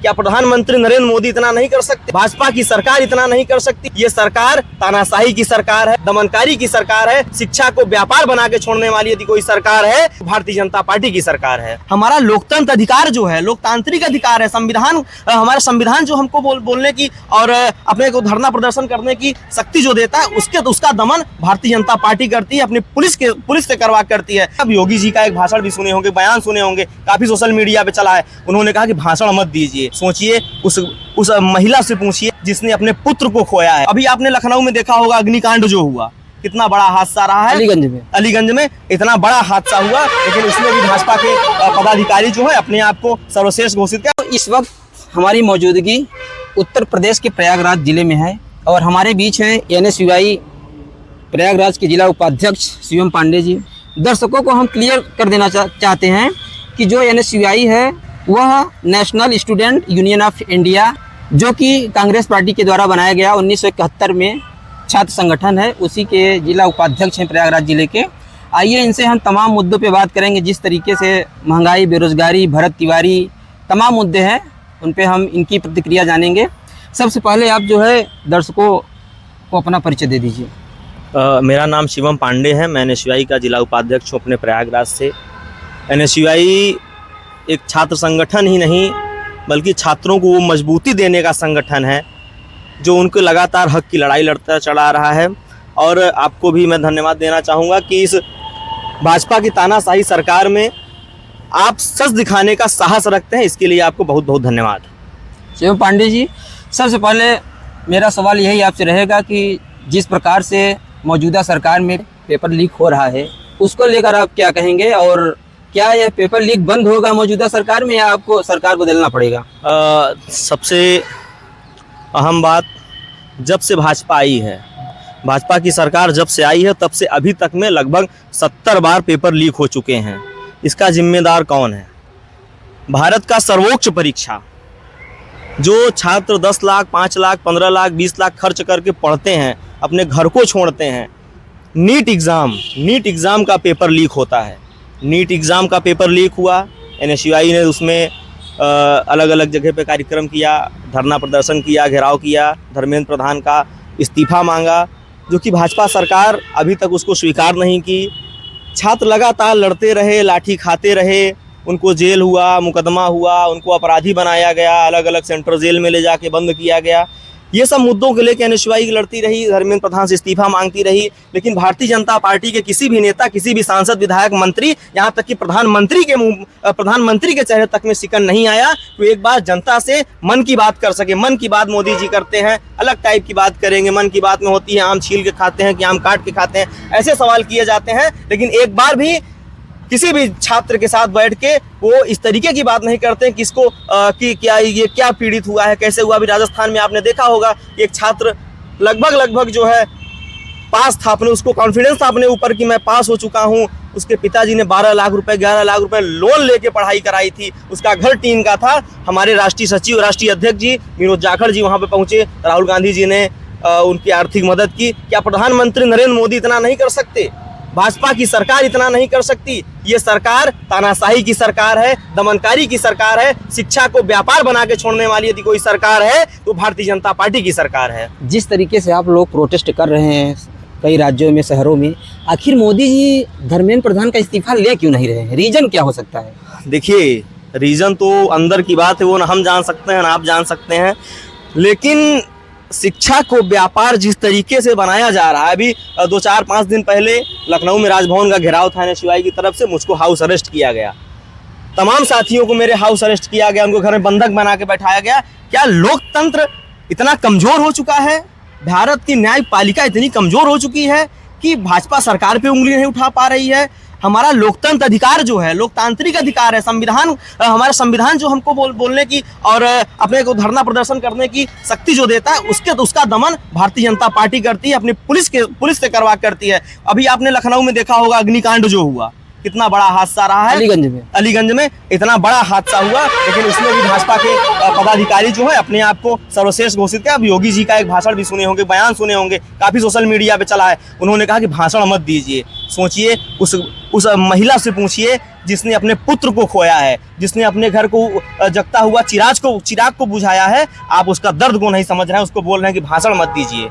क्या प्रधानमंत्री नरेंद्र मोदी इतना नहीं कर सकते? भाजपा की सरकार इतना नहीं कर सकती? ये सरकार तानाशाही की सरकार है, दमनकारी की सरकार है, शिक्षा को व्यापार बना के छोड़ने वाली यदि कोई सरकार है, भारतीय जनता पार्टी की सरकार है। हमारा लोकतंत्र अधिकार जो है, लोकतांत्रिक अधिकार है, संविधान, हमारा संविधान जो हमको बोलने की और अपने को धरना प्रदर्शन करने की शक्ति जो देता है, उसका दमन भारतीय जनता पार्टी करती है, अपनी पुलिस से करवा करती है। अब योगी जी का एक भाषण भी सुने होंगे, बयान सुने होंगे, काफी सोशल मीडिया पे चला है। उन्होंने कहा कि भाषण मत दीजिए, सोचिए उस महिला से पूछिए जिसने अपने पुत्र को खोया है। अभी आपने लखनऊ में देखा होगा अग्निकांड जो हुआ, कितना बड़ा हादसा रहा है। अलीगंज में इतना बड़ा हादसा हुआ, लेकिन उसमें भी भाजपा के पदाधिकारी जो है अपने आप को सर्वश्रेष्ठ घोषित किया। तो इस वक्त हमारी मौजूदगी उत्तर प्रदेश के प्रयागराज जिले में है और हमारे बीच है NSUI प्रयागराज के जिला उपाध्यक्ष शिवम पांडे जी। दर्शकों को हम क्लियर कर देना चाहते हैं कि जो NSUI है वह national student union of India, जो कि कांग्रेस पार्टी के द्वारा बनाया गया 1971 में छात्र संगठन है, उसी के जिला उपाध्यक्ष हैं प्रयागराज जिले के। आइए इनसे हम तमाम मुद्दों पे बात करेंगे, जिस तरीके से महंगाई, बेरोजगारी, भरत तिवारी, तमाम मुद्दे हैं, उन पे हम इनकी प्रतिक्रिया जानेंगे। सबसे पहले आप जो है दर्शकों को अपना परिचय दे दीजिए। मेरा नाम शिवम पांडे है, मैं NSUI का जिला उपाध्यक्ष हूँ अपने प्रयागराज से। NSUI एक छात्र संगठन ही नहीं बल्कि छात्रों को वो मजबूती देने का संगठन है जो उनको लगातार हक की लड़ाई लड़ता चला रहा है। और आपको भी मैं धन्यवाद देना चाहूँगा कि इस भाजपा की तानाशाही सरकार में आप सच दिखाने का साहस रखते हैं, इसके लिए आपको बहुत बहुत धन्यवाद। शिवम पांडे जी, सबसे पहले मेरा सवाल यही आपसे रहेगा कि जिस प्रकार से मौजूदा सरकार में पेपर लीक हो रहा है, उसको लेकर आप क्या कहेंगे और क्या यह पेपर लीक बंद होगा मौजूदा सरकार में या आपको सरकार बदलना पड़ेगा? सबसे अहम बात, जब से भाजपा आई है, भाजपा की सरकार जब से आई है तब से अभी तक में लगभग 70 बार पेपर लीक हो चुके हैं। इसका जिम्मेदार कौन है? भारत का सर्वोच्च परीक्षा जो छात्र 10 लाख, 5 लाख, 15 लाख, 20 लाख खर्च करके पढ़ते हैं, अपने घर को छोड़ते हैं, नीट एग्ज़ाम का पेपर लीक होता है। नीट एग्ज़ाम का पेपर लीक हुआ, NSUI ने उसमें अलग अलग जगह पे कार्यक्रम किया, धरना प्रदर्शन किया, घेराव किया, धर्मेंद्र प्रधान का इस्तीफा मांगा, जो कि भाजपा सरकार अभी तक उसको स्वीकार नहीं की। छात्र लगातार लड़ते रहे, लाठी खाते रहे, उनको जेल हुआ, मुकदमा हुआ, उनको अपराधी बनाया गया, अलग अलग सेंट्रल जेल में ले जाके बंद किया गया। ये सब मुद्दों के लेकर NSUI लड़ती रही, धर्मेंद्र प्रधान से इस्तीफा मांगती रही, लेकिन भारतीय जनता पार्टी के किसी भी नेता, किसी भी सांसद, विधायक, मंत्री, यहाँ तक कि प्रधानमंत्री के चेहरे तक में शिकन नहीं आया तो एक बार जनता से मन की बात कर सके। मन की बात मोदी जी करते हैं, अलग टाइप की बात करेंगे। मन की बात में होती है आम छील के खाते हैं कि आम काट के खाते हैं, ऐसे सवाल किए जाते हैं, लेकिन एक बार भी किसी भी छात्र के साथ बैठ के वो इस तरीके की बात नहीं करते हैं किसको कि क्या ये क्या पीड़ित हुआ है, कैसे हुआ। अभी राजस्थान में आपने देखा होगा कि एक छात्र लगभग जो है पास था, अपने उसको कॉन्फिडेंस था अपने ऊपर कि मैं पास हो चुका हूँ। उसके पिताजी ने 12 लाख रुपए, 11 लाख रुपए लोन लेके पढ़ाई कराई थी। उसका घर टीन का था। हमारे राष्ट्रीय सचिव, राष्ट्रीय अध्यक्ष जी विनोद जाखड़ जी वहाँ पे पहुँचे, राहुल गांधी जी ने उनकी आर्थिक मदद की। क्या प्रधानमंत्री नरेंद्र मोदी इतना नहीं कर सकते? भाजपा की सरकार इतना नहीं कर सकती? ये सरकार तानाशाही की सरकार है, दमनकारी की सरकार है, शिक्षा को व्यापार बना के छोड़ने वाली यदि कोई सरकार है तो भारतीय जनता पार्टी की सरकार है। जिस तरीके से आप लोग प्रोटेस्ट कर रहे हैं कई राज्यों में, शहरों में, आखिर मोदी जी धर्मेंद्र प्रधान का इस्तीफा ले क्यों नहीं रहे हैं? रीजन क्या हो सकता है? देखिए, रीजन तो अंदर की बात है, वो ना हम जान सकते हैं ना आप जान सकते हैं, लेकिन शिक्षा को व्यापार जिस तरीके से बनाया जा रहा है, अभी 2-4-5 दिन पहले लखनऊ में राजभवन का घेराव था NSUI की तरफ से, मुझको हाउस अरेस्ट किया गया, तमाम साथियों को मेरे हाउस अरेस्ट किया गया, उनको घर में बंधक बना के बैठाया गया। क्या लोकतंत्र इतना कमजोर हो चुका है? भारत की न्यायपालिका इतनी कमजोर हो चुकी है कि भाजपा सरकार पे उंगली नहीं उठा पा रही है? हमारा लोकतंत्र अधिकार जो है, लोकतांत्रिक अधिकार है, संविधान, हमारा संविधान जो हमको बोलने की और अपने को धरना प्रदर्शन करने की शक्ति जो देता है, उसका दमन भारतीय जनता पार्टी करती है, अपनी पुलिस से करवा करती है। अभी आपने लखनऊ में देखा होगा अग्निकांड जो हुआ, कितना बड़ा हादसा रहा है अलीगंज में इतना बड़ा हादसा हुआ, लेकिन उसमें भी भाजपा के पदाधिकारी जो है अपने आप को सर्वश्रेष्ठ घोषित किया। अब योगी जी का एक भाषण भी सुने होंगे, बयान सुने होंगे, काफी सोशल मीडिया पे चला है। उन्होंने कहा कि भाषण मत दीजिए, सोचिए उस महिला से पूछिए जिसने अपने पुत्र को खोया है, जिसने अपने घर को जगता हुआ चिराग को बुझाया है। आप उसका दर्द को नहीं समझ रहे हैं, उसको बोल रहे हैं कि भाषण मत दीजिए।